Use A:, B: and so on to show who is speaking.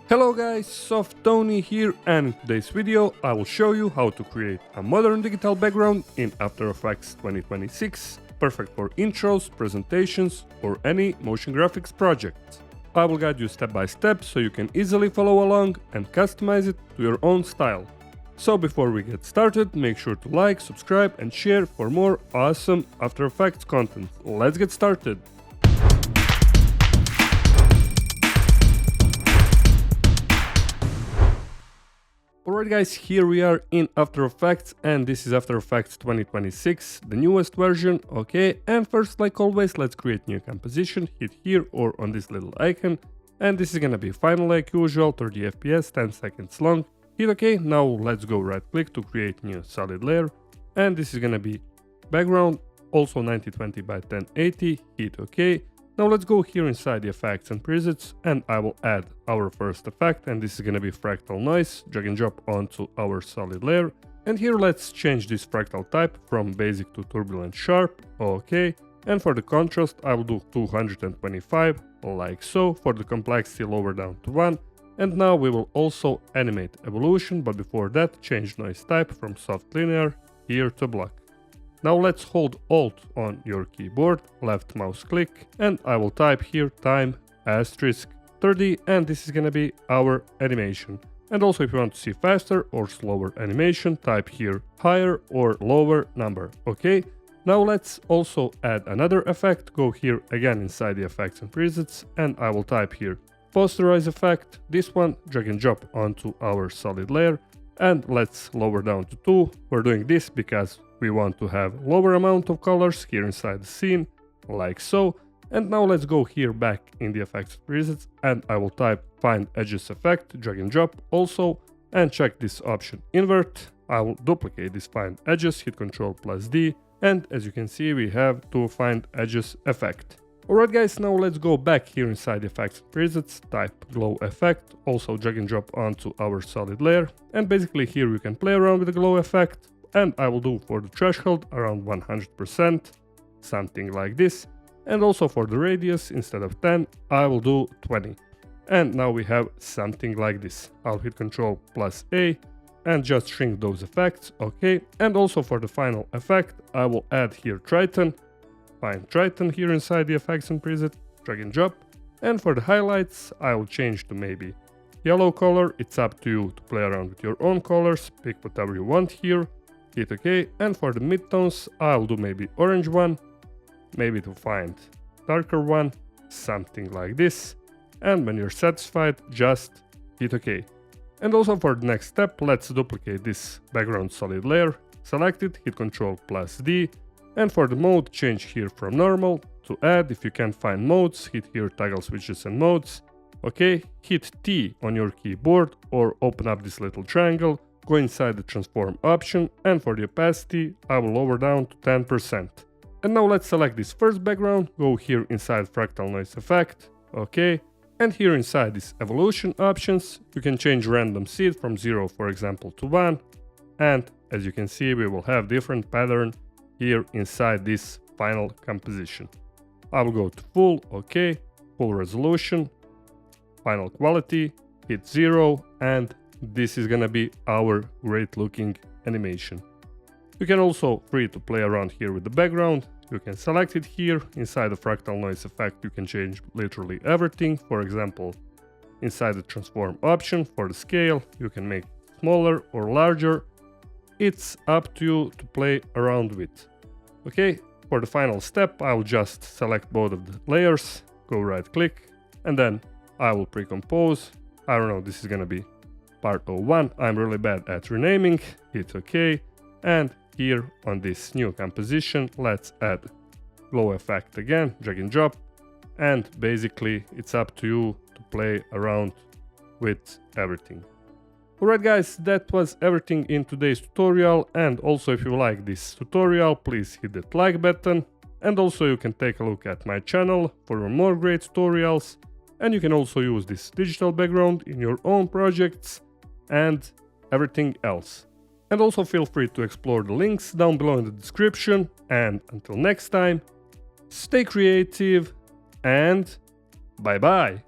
A: Hello guys, Softoni here, and in today's video I will show you how to create a modern digital background in After Effects 2026, perfect for intros, presentations or any motion graphics project. I will guide you step by step so you can easily follow along and customize it to your own style. So before we get started, make sure to like, subscribe and share for more awesome After Effects content. Let's get started! Alright guys, here we are in After Effects, and this is After Effects 2026, the newest version, okay? And first, like always, let's create new composition, hit here or on this little icon, and this is gonna be final like usual, 30 FPS, 10 seconds long. Hit OK. Now let's go right click to create new solid layer, and this is gonna be background, also 1920 by 1080, hit OK. Now let's go here inside the effects and presets, and I will add our first effect, and this is gonna be fractal noise, drag and drop onto our solid layer. And here let's change this fractal type from basic to turbulent sharp, okay. And for the contrast I will do 225, like so, for the complexity lower down to 1. And now we will also animate evolution, but before that change noise type from soft linear here to block. Now let's hold Alt on your keyboard, left mouse click, and I will type here time asterisk 30, and this is gonna be our animation. And also if you want to see faster or slower animation, type here higher or lower number, okay? Now let's also add another effect, go here again inside the effects and presets, and I will type here Posterize Effect, this one, drag and drop onto our solid layer, and let's lower down to 2. We're doing this because we want to have lower amount of colors here inside the scene, like so. And now let's go here back in the effects presets, and I will type find edges effect, drag and drop also, and check this option invert. I will duplicate this find edges, hit Ctrl+D, and as you can see we have to find edges effect. Alright guys, now let's go back here inside the effects presets, type glow effect, also drag and drop onto our solid layer, and basically here we can play around with the glow effect. And I will do for the threshold around 100%, something like this. And also for the radius, instead of 10, I will do 20. And now we have something like this. I'll hit Ctrl+A and just shrink those effects, okay. And also for the final effect, I will add here Tritone. Find Tritone here inside the effects and preset, drag and drop. And for the highlights, I will change to maybe yellow color. It's up to you to play around with your own colors, pick whatever you want here. Hit OK, and for the midtones I'll do maybe orange one, maybe to find darker one, something like this. And when you're satisfied, just hit OK. And also for the next step, let's duplicate this background solid layer, select it, hit Ctrl+D, and for the mode change here from normal to add. If you can't find modes, hit here toggle switches and modes. OK, hit T on your keyboard or open up this little triangle. Go inside the transform option, and for the opacity I will lower down to 10%. And now let's select this first background, go here inside fractal noise effect, okay, and here inside this evolution options you can change random seed from 0 for example to 1, and as you can see we will have different pattern here inside this final composition. I will go to full, okay, full resolution, final quality, hit 0, and this is gonna be our great looking animation. You can also free to play around here with the background. You can select it here inside the fractal noise effect. You can change literally everything. For example, inside the transform option for the scale, you can make it smaller or larger. It's up to you to play around with. Okay, for the final step, I will just select both of the layers, go right click, and then I will pre-compose. I don't know, this is gonna be part 01. I'm really bad at renaming, hit OK, and here on this new composition let's add glow effect again, drag and drop, and basically it's up to you to play around with everything. Alright guys, that was everything in today's tutorial, and also if you like this tutorial please hit that like button, and also you can take a look at my channel for more great tutorials, and you can also use this digital background in your own projects and everything else. And also feel free to explore the links down below in the description, and until next time, stay creative and bye bye!